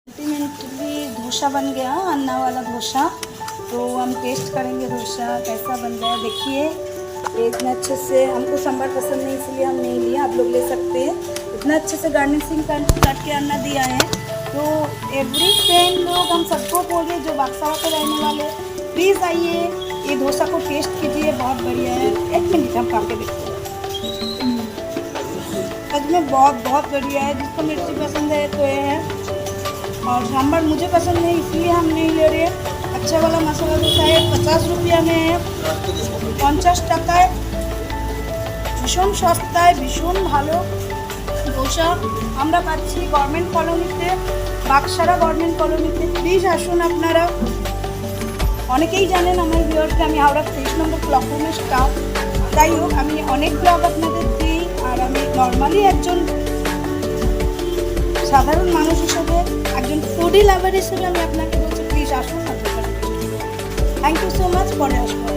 Ultimately dosa बन गया, अन्ना वाला डोसा। तो हम टेस्ट करेंगे डोसा कैसा बन रहा है। देखिए इतना अच्छे से, हमको सांभर पसंद नहीं इसलिए हम नहीं लिए, आप लोग ले सकते हैं। इतना अच्छे से गार्निशिंग काट के अन्ना दिया है। तो एवरी फ्रेंड लोग हम सबको बोलिए जो बाक्सावा के रहने वाले, प्लीज़ आइए, ये डोसा को टेस्ट कीजिए, बहुत बढ़िया है। एक मिनट हम खा के देखते हैं। सच में बहुत बढ़िया है। जिसको मिर्ची पसंद है तो ये है, और सांभर मुझे पसंद नहीं इसलिए हम नहीं ले रहे। अच्छा वाला मसाला डोसा है, 50 रुपया में है, 50 টাকায় ভীষণ সস্তায়, ভীষণ ভালো ডোসা আমরা পাচ্ছি গভর্নমেন্ট কলোনিতে, বাক্সারা গভর্নমেন্ট কলোনিতে। প্লিজ আসুন আপনারা। অনেকেই জানেন আমার ভিউয়ার্সকে আমি হাওড়া 30 নম্বর ব্লক রুমের স্টাফ। যাই হোক, আমি অনেক ব্লগ আপনাদের দিই, আর আমি নর্মালি একজন সাধারণ মানুষ হিসেবে, একজন ফুডি লাভার হিসেবে আমি আপনাকে বলছি প্লিজ আসুন। থ্যাংক ইউ সো মাচ, পরে আসবো।